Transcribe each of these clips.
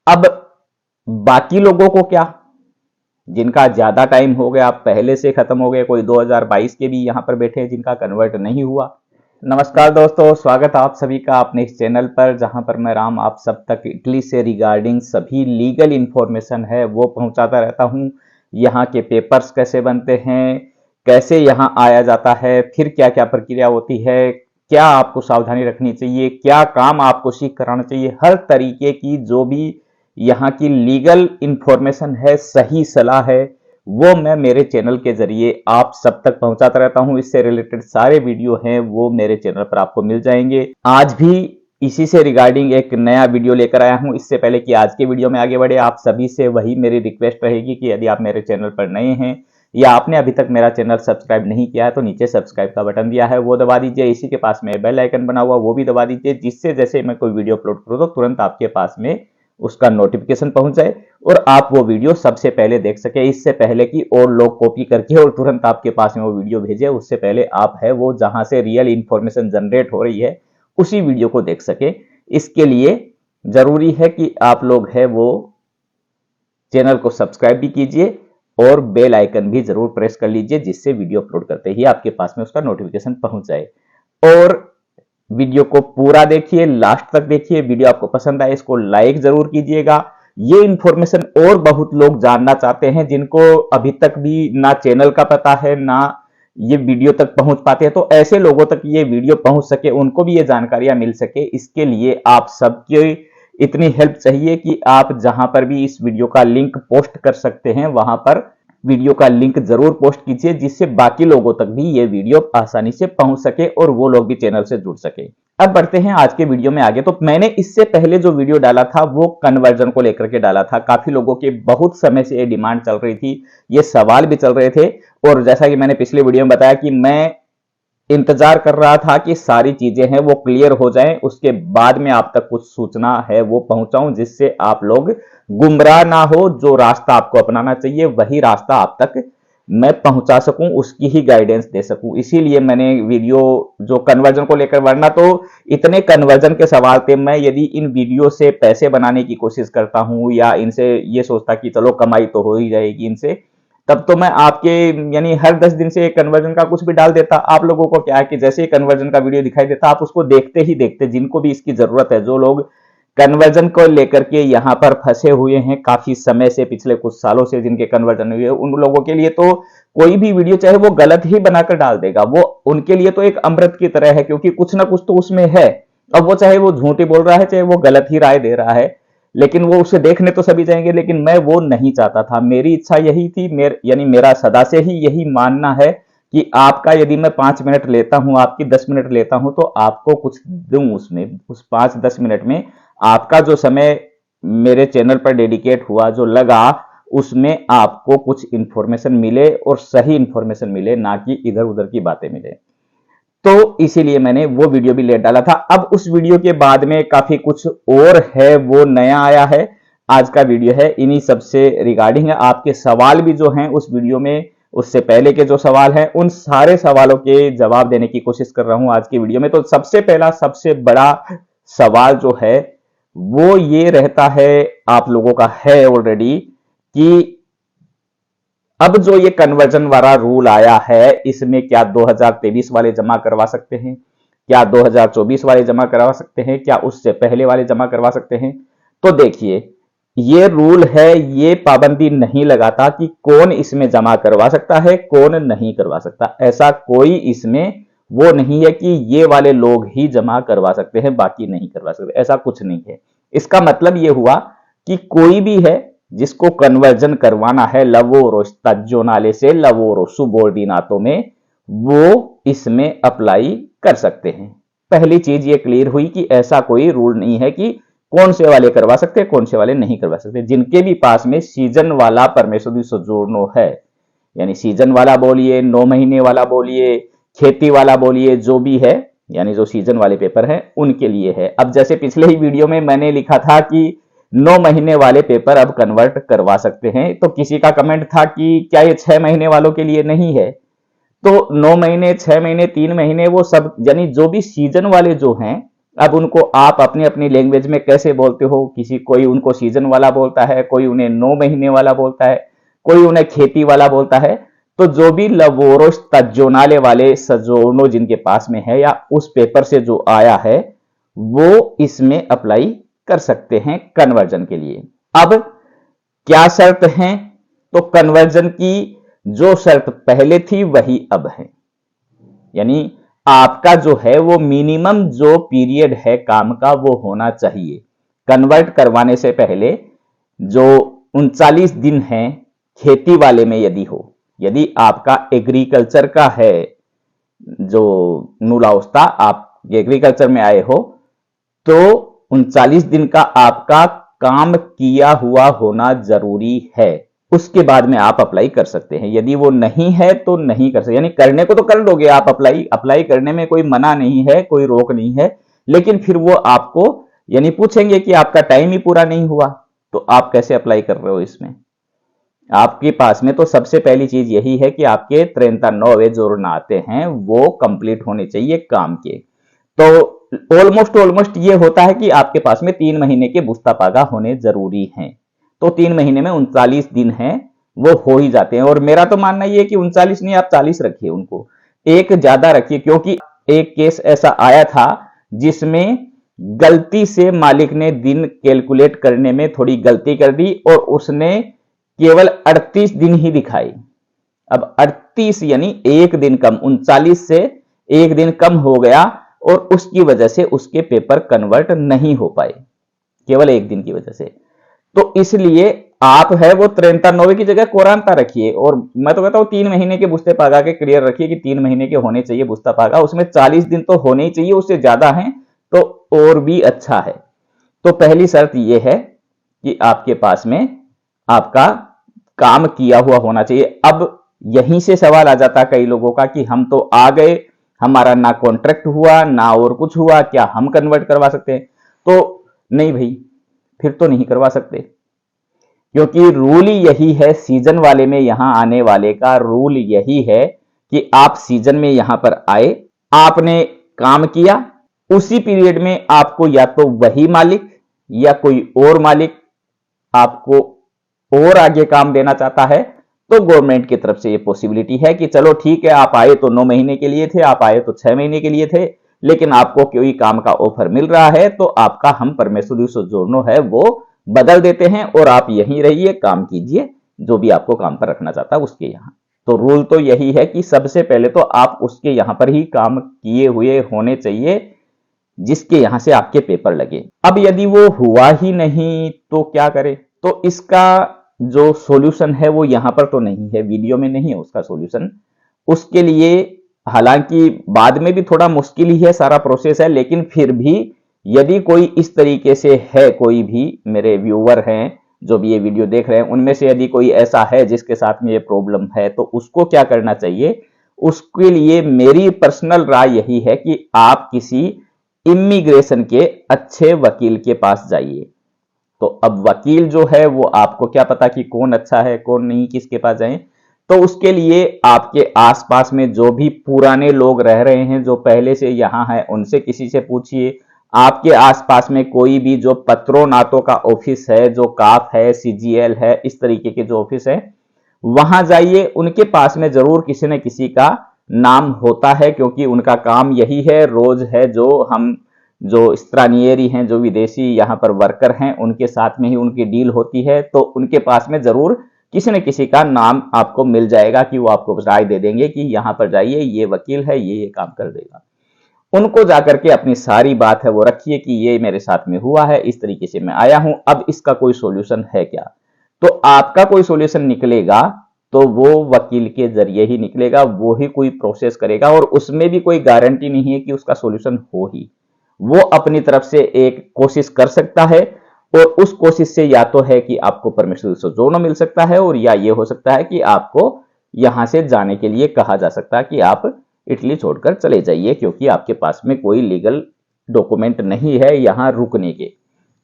अब बाकी लोगों को क्या, जिनका ज्यादा टाइम हो गया, पहले से खत्म हो गए, कोई 2022 के भी यहां पर बैठे हैं जिनका कन्वर्ट नहीं हुआ। नमस्कार दोस्तों, स्वागत है आप सभी का अपने इस चैनल पर, जहां पर मैं राम आप सब तक इटली से रिगार्डिंग सभी लीगल इंफॉर्मेशन है वो पहुंचाता रहता हूं। यहाँ के पेपर्स कैसे बनते हैं, कैसे यहाँ आया जाता है, फिर क्या क्या प्रक्रिया होती है, क्या आपको सावधानी रखनी चाहिए, क्या काम आपको सीख कराना चाहिए, हर तरीके की जो भी यहाँ की लीगल इंफॉर्मेशन है, सही सलाह है, वो मैं मेरे चैनल के जरिए आप सब तक पहुंचाता रहता हूं। इससे रिलेटेड सारे वीडियो हैं वो मेरे चैनल पर आपको मिल जाएंगे। आज भी इसी से रिगार्डिंग एक नया वीडियो लेकर आया हूं। इससे पहले कि आज के वीडियो में आगे बढ़े, आप सभी से वही मेरी रिक्वेस्ट रहेगी कि यदि आप मेरे चैनल पर नए हैं या आपने अभी तक मेरा चैनल सब्सक्राइब नहीं किया है तो नीचे सब्सक्राइब का बटन दिया है वो दबा दीजिए। इसी के पास में बेल आइकन बना हुआ वो भी दबा दीजिए, जिससे जैसे मैं कोई वीडियो अपलोड करूं तो तुरंत आपके पास में उसका नोटिफिकेशन पहुंच जाए और आप वो वीडियो सबसे पहले देख सके। इससे पहले कि और लोग कॉपी करके और तुरंत आपके पास में वो वीडियो भेजे, उससे पहले आप है वो जहां से रियल इंफॉर्मेशन जनरेट हो रही है उसी वीडियो को देख सके। इसके लिए जरूरी है कि आप लोग है वो चैनल को सब्सक्राइब भी कीजिए और बेल आइकन भी जरूर प्रेस कर लीजिए, जिससे वीडियो अपलोड करते ही आपके पास में उसका नोटिफिकेशन पहुंच जाए। और वीडियो को पूरा देखिए, लास्ट तक देखिए। वीडियो आपको पसंद आए इसको लाइक जरूर कीजिएगा। ये इंफॉर्मेशन और बहुत लोग जानना चाहते हैं जिनको अभी तक भी ना चैनल का पता है ना ये वीडियो तक पहुंच पाते हैं, तो ऐसे लोगों तक ये वीडियो पहुंच सके, उनको भी ये जानकारियां मिल सके, इसके लिए आप सबकी इतनी हेल्प चाहिए कि आप जहां पर भी इस वीडियो का लिंक पोस्ट कर सकते हैं वहां पर वीडियो का लिंक जरूर पोस्ट कीजिए, जिससे बाकी लोगों तक भी ये वीडियो आसानी से पहुंच सके और वो लोग भी चैनल से जुड़ सके। अब बढ़ते हैं आज के वीडियो में आगे। तो मैंने इससे पहले जो वीडियो डाला था वो कन्वर्जन को लेकर के डाला था। काफी लोगों के बहुत समय से ये डिमांड चल रही थी, ये सवाल भी चल रहे थे, और जैसा कि मैंने पिछले वीडियो में बताया कि मैं इंतजार कर रहा था कि सारी चीजें हैं वो क्लियर हो जाएं, उसके बाद में आप तक कुछ सूचना है वो पहुंचाऊं, जिससे आप लोग गुमराह ना हो। जो रास्ता आपको अपनाना चाहिए वही रास्ता आप तक मैं पहुंचा सकूं, उसकी ही गाइडेंस दे सकूं। इसीलिए मैंने वीडियो जो कन्वर्जन को लेकर, वरना तो इतने कन्वर्जन के सवाल थे, मैं यदि इन वीडियो से पैसे बनाने की कोशिश करता हूं या इनसे ये सोचता कि चलो कमाई तो हो ही जाएगी इनसे, तब तो मैं आपके यानी हर 10 दिन से एक कन्वर्जन का कुछ भी डाल देता। आप लोगों को क्या है कि जैसे ही कन्वर्जन का वीडियो दिखाई देता आप उसको देखते ही देखते, जिनको भी इसकी जरूरत है, जो लोग कन्वर्जन को लेकर के यहां पर फंसे हुए हैं काफी समय से, पिछले कुछ सालों से जिनके कन्वर्जन हुए, उन लोगों के लिए तो कोई भी वीडियो चाहे वो गलत ही बनाकर डाल देगा, वो उनके लिए तो एक अमृत की तरह है, क्योंकि कुछ ना कुछ तो उसमें है। अब वो चाहे वो झूठी बोल रहा है चाहे वो गलत ही राय दे रहा है, लेकिन वो उसे देखने तो सभी जाएंगे। लेकिन मैं वो नहीं चाहता था, मेरी इच्छा यही थी, यानी मेरा सदा से ही यही मानना है कि आपका यदि मैं 5 मिनट लेता हूं, आपकी 10 मिनट लेता हूं, तो आपको कुछ दूं उसमें, उस 5-10 मिनट में आपका जो समय मेरे चैनल पर डेडिकेट हुआ, जो लगा, उसमें आपको कुछ इंफॉर्मेशन मिले और सही इंफॉर्मेशन मिले, ना कि इधर उधर की बातें मिले। तो इसीलिए मैंने वो वीडियो भी लेट डाला था। अब उस वीडियो के बाद में काफी कुछ और है वो नया आया है। आज का वीडियो है इन्हीं सबसे रिगार्डिंग है। आपके सवाल भी जो हैं उस वीडियो में, उससे पहले के जो सवाल हैं उन सारे सवालों के जवाब देने की कोशिश कर रहा हूं आज की वीडियो में। तो सबसे पहला सबसे बड़ा सवाल जो है वो ये रहता है, आप लोगों का है ऑलरेडी, कि अब जो ये कन्वर्जन वाला रूल आया है इसमें क्या 2023 वाले जमा करवा सकते हैं, क्या 2024 वाले जमा करवा सकते हैं, क्या उससे पहले वाले जमा करवा सकते हैं। तो देखिए, ये रूल है, ये पाबंदी नहीं लगाता कि कौन इसमें जमा करवा सकता है कौन नहीं करवा सकता। ऐसा कोई इसमें वो नहीं है कि ये वाले लोग ही जमा करवा सकते हैं बाकी नहीं करवा सकते, ऐसा कुछ नहीं है। इसका मतलब ये हुआ कि कोई भी है जिसको कन्वर्जन करवाना है लवोरो स्टाजियोनाले से लवोरो सुबोर्डिनातो में, वो इसमें अप्लाई कर सकते हैं। पहली चीज ये क्लियर हुई कि ऐसा कोई रूल नहीं है कि कौन से वाले करवा सकते हैं कौन से वाले नहीं करवा सकते। जिनके भी पास में सीजन वाला परमेसो दी सोजोर्नो है, यानी सीजन वाला बोलिए, 9 महीने वाला बोलिए, खेती वाला बोलिए, जो भी है, यानी जो सीजन वाले पेपर है उनके लिए है। अब जैसे पिछले ही वीडियो में मैंने लिखा था कि 9 महीने वाले पेपर अब कन्वर्ट करवा सकते हैं, तो किसी का कमेंट था कि क्या ये 6 महीने वालों के लिए नहीं है। तो 9 महीने, 6 महीने, 3 महीने, वो सब यानी जो भी सीजन वाले जो हैं, अब उनको आप अपनी अपनी लैंग्वेज में कैसे बोलते हो, कोई उनको सीजन वाला बोलता है, कोई उन्हें 9 महीने वाला बोलता है, कोई उन्हें खेती वाला बोलता है। तो जो भी लवोरो स्टैजियोनाले वाले सजोर्नो जिनके पास में है या उस पेपर से जो आया है वो इसमें अप्लाई कर सकते हैं कन्वर्जन के लिए। अब क्या शर्त है? तो कन्वर्जन की जो शर्त पहले थी वही अब है, यानी आपका जो है वो मिनिमम जो पीरियड है काम का वो होना चाहिए। कन्वर्ट करवाने से पहले जो 39 दिन है खेती वाले में यदि आपका एग्रीकल्चर का है, जो नुलाउस्ता आप एग्रीकल्चर में आए हो, तो 39 दिन का आपका काम किया हुआ होना जरूरी है। उसके बाद में आप अप्लाई कर सकते हैं। यदि वो नहीं है तो नहीं कर सकते, यानी करने को तो कर लोगे आप अप्लाई करने में कोई मना नहीं है, कोई रोक नहीं है, लेकिन फिर वो आपको यानी पूछेंगे कि आपका टाइम ही पूरा नहीं हुआ तो आप कैसे अप्लाई कर रहे हो। इसमें आपके पास में तो सबसे पहली चीज यही है कि आपके 39 जो आते हैं वो कंप्लीट होने चाहिए काम के। तो ऑलमोस्ट ये होता है कि आपके पास में 3 महीने के बुस्ता पागा होने जरूरी हैं। तो 3 महीने में 39 दिन हैं वो हो ही जाते हैं। और मेरा तो मानना ये है कि 39 नहीं, आप 40 रखिए, उनको एक ज्यादा रखिए, क्योंकि एक केस ऐसा आया था जिसमें गलती से मालिक ने दिन कैलकुलेट करने में थोड़ी गलती कर दी और उसने केवल 38 दिन ही दिखाई। अब 38 यानी एक दिन कम, 39 से एक दिन कम हो गया और उसकी वजह से उसके पेपर कन्वर्ट नहीं हो पाए, केवल एक दिन की वजह से। तो इसलिए आप है वो 93 की जगह कोरांता रखिए। और मैं तो कहता हूं 3 महीने के बुस्ते पागा के क्लियर रखिए कि 3 महीने के होने चाहिए बुस्ता पागा, उसमें 40 दिन तो होने ही चाहिए, उससे ज्यादा है तो और भी अच्छा है। तो पहली शर्त यह है कि आपके पास में आपका काम किया हुआ होना चाहिए। अब यहीं से सवाल आ जाता कई लोगों का कि हम तो आ गए, हमारा ना कॉन्ट्रैक्ट हुआ ना और कुछ हुआ, क्या हम कन्वर्ट करवा सकते हैं? तो नहीं भाई, फिर तो नहीं करवा सकते, क्योंकि रूल ही यही है। सीजन वाले में यहां आने वाले का रूल यही है कि आप सीजन में यहां पर आए, आपने काम किया, उसी पीरियड में आपको या तो वही मालिक या कोई और मालिक आपको और आगे काम देना चाहता है, तो गवर्नमेंट की तरफ से ये पॉसिबिलिटी है कि चलो ठीक है, आप आए तो 9 महीने के लिए थे, आप आए तो 6 महीने के लिए थे, लेकिन आपको कोई काम का ऑफर मिल रहा है तो आपका हम परमेसो डी सोजोर्नो है वो बदल देते हैं और आप यहीं रहिए, काम कीजिए, जो भी आपको काम पर रखना चाहता है उसके यहां। तो रूल तो यही है कि सबसे पहले तो आप उसके यहां पर ही काम किए हुए होने चाहिए जिसके यहां से आपके पेपर लगे। अब यदि वो हुआ ही नहीं तो क्या करें? तो इसका जो सॉल्यूशन है वो यहां पर तो नहीं है, वीडियो में नहीं है उसका सॉल्यूशन। उसके लिए हालांकि बाद में भी थोड़ा मुश्किल ही है, सारा प्रोसेस है, लेकिन फिर भी यदि कोई इस तरीके से है, कोई भी मेरे व्यूअर हैं जो भी ये वीडियो देख रहे हैं, उनमें से यदि कोई ऐसा है जिसके साथ में ये प्रॉब्लम है, तो उसको क्या करना चाहिए? उसके लिए मेरी पर्सनल राय यही है कि आप किसी इमिग्रेशन के अच्छे वकील के पास जाइए। तो अब वकील जो है वो आपको क्या पता कि कौन अच्छा है कौन नहीं, किसके पास जाएं? तो उसके लिए आपके आसपास में जो भी पुराने लोग रह रहे हैं, जो पहले से यहां हैं, उनसे किसी से पूछिए। आपके आसपास में कोई भी जो पत्रोनातों का ऑफिस है, जो काफ है, सीजीएल है, इस तरीके के जो ऑफिस है, वहां जाइए। उनके पास में जरूर किसी न किसी का नाम होता है, क्योंकि उनका काम यही है, रोज है, जो स्त्रानियरी हैं, जो विदेशी यहां पर वर्कर हैं, उनके साथ में ही उनकी डील होती है। तो उनके पास में जरूर किसी न किसी का नाम आपको मिल जाएगा कि वो आपको राय दे देंगे कि यहां पर जाइए, ये वकील है, ये काम कर देगा। उनको जाकर के अपनी सारी बात है वो रखिए कि ये मेरे साथ में हुआ है, इस तरीके से मैं आया हूं, अब इसका कोई सॉल्यूशन है क्या? तो आपका कोई सॉल्यूशन निकलेगा तो वो वकील के जरिए ही निकलेगा, वो ही कोई प्रोसेस करेगा, और उसमें भी कोई गारंटी नहीं है कि उसका सॉल्यूशन हो ही। वो अपनी तरफ से एक कोशिश कर सकता है, और उस कोशिश से या तो है कि आपको परमेसो डी सोजोर्नो मिल सकता है, और या ये हो सकता है कि आपको यहां से जाने के लिए कहा जा सकता है कि आप इटली छोड़कर चले जाइए, क्योंकि आपके पास में कोई लीगल डॉक्यूमेंट नहीं है यहां रुकने के।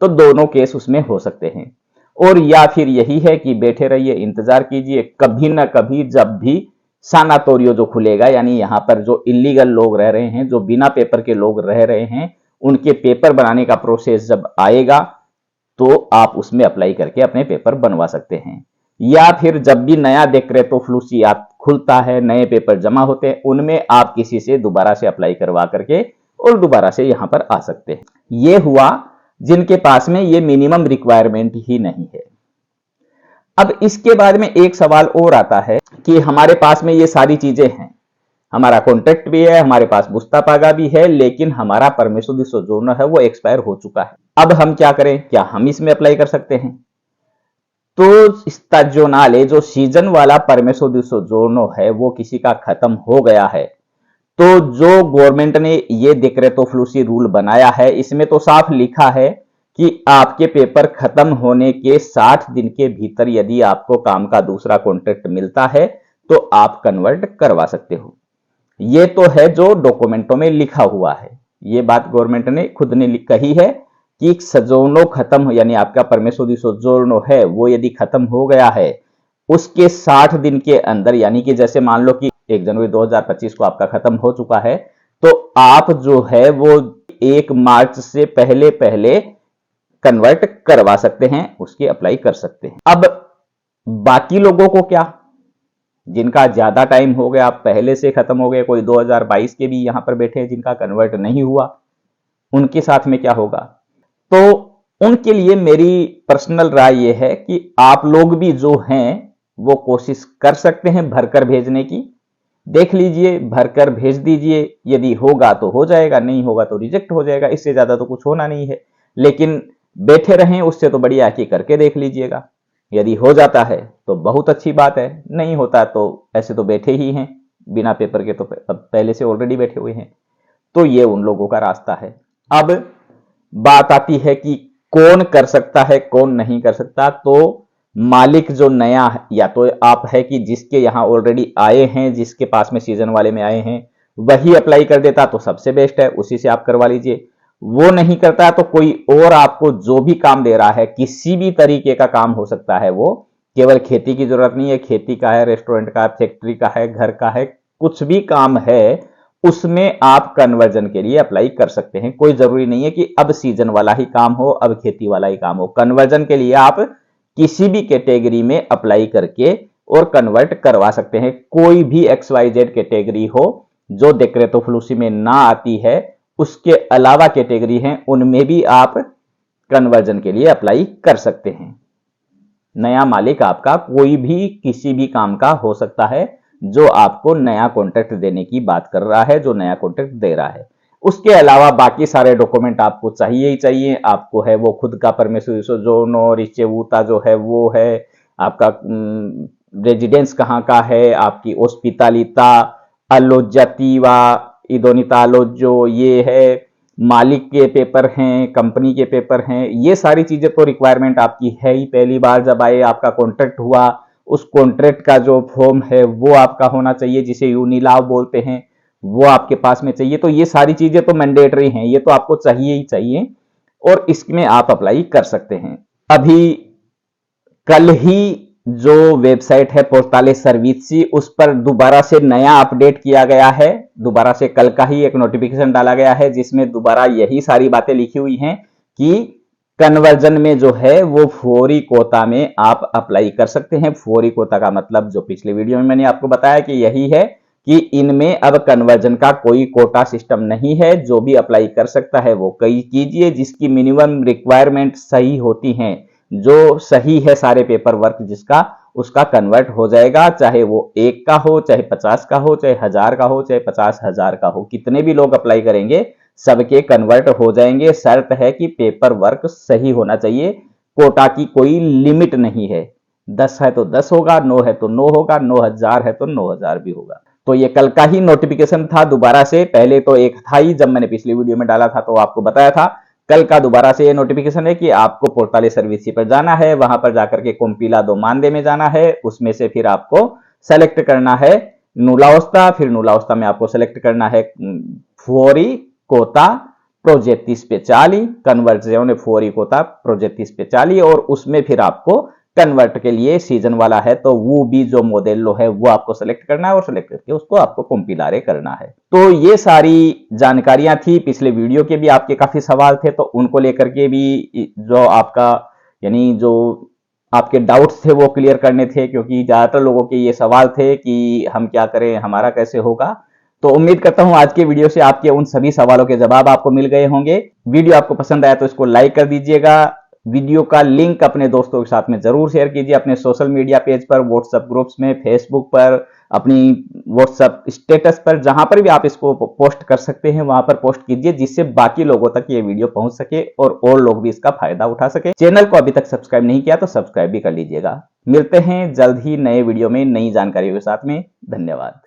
तो दोनों केस उसमें हो सकते हैं। और या फिर यही है कि बैठे रहिए, इंतजार कीजिए, कभी ना कभी जब भी सानातोरियो जो खुलेगा, यानी यहां पर जो इलीगल लोग रह रहे हैं, जो बिना पेपर के लोग रह रहे हैं, उनके पेपर बनाने का प्रोसेस जब आएगा तो आप उसमें अप्लाई करके अपने पेपर बनवा सकते हैं। या फिर जब भी नया डेक्रेतो फ्लूसियात खुलता है, नए पेपर जमा होते हैं, उनमें आप किसी से दोबारा से अप्लाई करवा करके और दोबारा से यहां पर आ सकते हैं। यह हुआ जिनके पास में ये मिनिमम रिक्वायरमेंट ही नहीं है। अब इसके बाद में एक सवाल और आता है कि हमारे पास में ये सारी चीजें हैं, हमारा कॉन्ट्रैक्ट भी है, हमारे पास बुस्ता पागा भी है, लेकिन हमारा परमिसो दी सोजोर्नो है वो एक्सपायर हो चुका है। अब हम क्या करें? क्या हम इसमें अप्लाई कर सकते हैं? तो स्टाजियोनाले जो सीजन वाला परमिसो दी सोजोर्नो है वो किसी का खत्म हो गया है, तो जो गवर्नमेंट ने ये डिक्रेतो फ्लूसी रूल बनाया है इसमें तो साफ लिखा है कि आपके पेपर खत्म होने के 60 दिन के भीतर यदि आपको काम का दूसरा कॉन्ट्रैक्ट मिलता है तो आप कन्वर्ट करवा सकते हो। ये तो है जो डॉक्यूमेंटों में लिखा हुआ है। ये बात गवर्नमेंट ने खुद ने कही है कि सजोर्नो खत्म हो, यानी आपका परमिसो दी सोजोर्नो है वो यदि खत्म हो गया है उसके 60 दिन के अंदर, यानी कि जैसे मान लो कि 1 जनवरी 2025 को आपका खत्म हो चुका है, तो आप जो है वो 1 मार्च से पहले पहले कन्वर्ट करवा सकते हैं, उसकी अप्लाई कर सकते हैं। अब बाकी लोगों को क्या, जिनका ज्यादा टाइम हो गया, पहले से खत्म हो गए, कोई 2022 के भी यहां पर बैठे हैं जिनका कन्वर्ट नहीं हुआ, उनके साथ में क्या होगा? तो उनके लिए मेरी पर्सनल राय यह है कि आप लोग भी जो हैं वो कोशिश कर सकते हैं भरकर भेजने की। देख लीजिए, भरकर भेज दीजिए, यदि होगा तो हो जाएगा, नहीं होगा तो रिजेक्ट हो जाएगा, इससे ज्यादा तो कुछ होना नहीं है। लेकिन बैठे रहें उससे तो बढ़िया कि करके देख लीजिएगा। यदि हो जाता है तो बहुत अच्छी बात है, नहीं होता तो ऐसे तो बैठे ही हैं बिना पेपर के, तो पहले से ऑलरेडी बैठे हुए हैं। तो ये उन लोगों का रास्ता है। अब बात आती है कि कौन कर सकता है कौन नहीं कर सकता। तो मालिक जो नया है, या तो आप है कि जिसके यहां ऑलरेडी आए हैं, जिसके पास में सीजन वाले में आए हैं, वही अप्लाई कर देता तो सबसे बेस्ट है, उसी से आप करवा लीजिए। वो नहीं करता तो कोई और आपको जो भी काम दे रहा है, किसी भी तरीके का काम हो सकता है, वो केवल खेती की जरूरत नहीं है, खेती का है, रेस्टोरेंट का, फैक्ट्री का है, घर का है, कुछ भी काम है उसमें आप कन्वर्जन के लिए अप्लाई कर सकते हैं। कोई जरूरी नहीं है कि अब सीजन वाला ही काम हो, अब खेती वाला ही काम हो। कन्वर्जन के लिए आप किसी भी कैटेगरी में अप्लाई करके और कन्वर्ट करवा सकते हैं। कोई भी XYZ कैटेगरी हो जो डिक्रेतो फ्लूसी में ना आती है, उसके अलावा कैटेगरी हैं उनमें भी आप कन्वर्जन के लिए अप्लाई कर सकते हैं। नया मालिक आपका कोई भी किसी भी काम का हो सकता है जो आपको नया कॉन्ट्रैक्ट देने की बात कर रहा है, जो नया कॉन्ट्रैक्ट दे रहा है। उसके अलावा बाकी सारे डॉक्यूमेंट आपको चाहिए ही चाहिए। आपको है वो खुद का परमिसो दी सोजोर्नो, रिचेवुता जो है वो है, आपका रेजिडेंस कहाँ का है, आपकी ओस्पितालिता, अलोजातीवा, इदोनिता अलोजो, ये है, मालिक के पेपर हैं, कंपनी के पेपर हैं, ये सारी चीजें तो रिक्वायरमेंट आपकी है ही। पहली बार जब आए आपका कॉन्ट्रैक्ट हुआ, उस कॉन्ट्रैक्ट का जो फॉर्म है वो आपका होना चाहिए, जिसे यूनिलाव बोलते हैं, वो आपके पास में चाहिए। तो ये सारी चीजें तो मैंडेटरी हैं, ये तो आपको चाहिए ही चाहिए और इसमें आप अप्लाई कर सकते हैं। अभी कल ही जो वेबसाइट है पोर्टाले सर्विसी, उस पर दोबारा से नया अपडेट किया गया है। दोबारा से कल का ही एक नोटिफिकेशन डाला गया है जिसमें दोबारा यही सारी बातें लिखी हुई हैं कि कन्वर्जन में जो है वो फौरी कोटा में आप अप्लाई कर सकते हैं। फौरी कोटा का मतलब जो पिछले वीडियो में मैंने आपको बताया कि यही है कि इनमें अब कन्वर्जन का कोई कोटा सिस्टम नहीं है। जो भी अप्लाई कर सकता है वो कीजिए, जिसकी मिनिमम रिक्वायरमेंट सही होती हैं, जो सही है सारे पेपर वर्क जिसका, उसका कन्वर्ट हो जाएगा। चाहे वो 1 का हो, चाहे 50 का हो, चाहे 1000 का हो, चाहे 50,000 का हो, कितने भी लोग अप्लाई करेंगे सबके कन्वर्ट हो जाएंगे। शर्त है कि पेपर वर्क सही होना चाहिए। कोटा की कोई लिमिट नहीं है, 10 है तो 10 होगा, 9 है तो 9 होगा, 9000 है तो 9000 भी होगा। तो ये कल का ही नोटिफिकेशन था दोबारा से। पहले तो एक था ही, जब मैंने पिछली वीडियो में डाला था तो आपको बताया था। कल का दोबारा से ये नोटिफिकेशन है कि आपको पोर्टाले सर्विसी पर जाना है, वहां पर जाकर के कॉम्पिला दो मानदे में जाना है, उसमें से फिर आपको सेलेक्ट करना है नुलाओस्ता, फिर नुलाओस्ता में आपको सेलेक्ट करना है फौरी कोटा प्रोजेक्टी स्पेशली, कन्वर्जन फौरी कोटा प्रोजेक्टी स्पेशली, और उसमें फिर आपको कन्वर्ट के लिए सीजन वाला है, तो वो भी जो मोडेलो है वो आपको सेलेक्ट करना है और सेलेक्ट करके उसको आपको कंपिलारे करना है। तो ये सारी जानकारियां थी। पिछले वीडियो के भी आपके काफी सवाल थे, तो उनको लेकर के भी जो आपका यानी जो आपके डाउट्स थे वो क्लियर करने थे, क्योंकि ज्यादातर लोगों के ये सवाल थे कि हम क्या करें, हमारा कैसे होगा। तो उम्मीद करता हूं आज के वीडियो से आपके उन सभी सवालों के जवाब आपको मिल गए होंगे। वीडियो आपको पसंद आया तो इसको लाइक कर दीजिएगा। वीडियो का लिंक अपने दोस्तों के साथ में जरूर शेयर कीजिए, अपने सोशल मीडिया पेज पर, व्हाट्सएप ग्रुप्स में, फेसबुक पर, अपनी व्हाट्सएप स्टेटस पर, जहां पर भी आप इसको पोस्ट कर सकते हैं वहां पर पोस्ट कीजिए, जिससे बाकी लोगों तक ये वीडियो पहुंच सके और लोग भी इसका फायदा उठा सके। चैनल को अभी तक सब्सक्राइब नहीं किया तो सब्सक्राइब भी कर लीजिएगा। मिलते हैं जल्द ही नए वीडियो में नई जानकारियों के साथ में। धन्यवाद।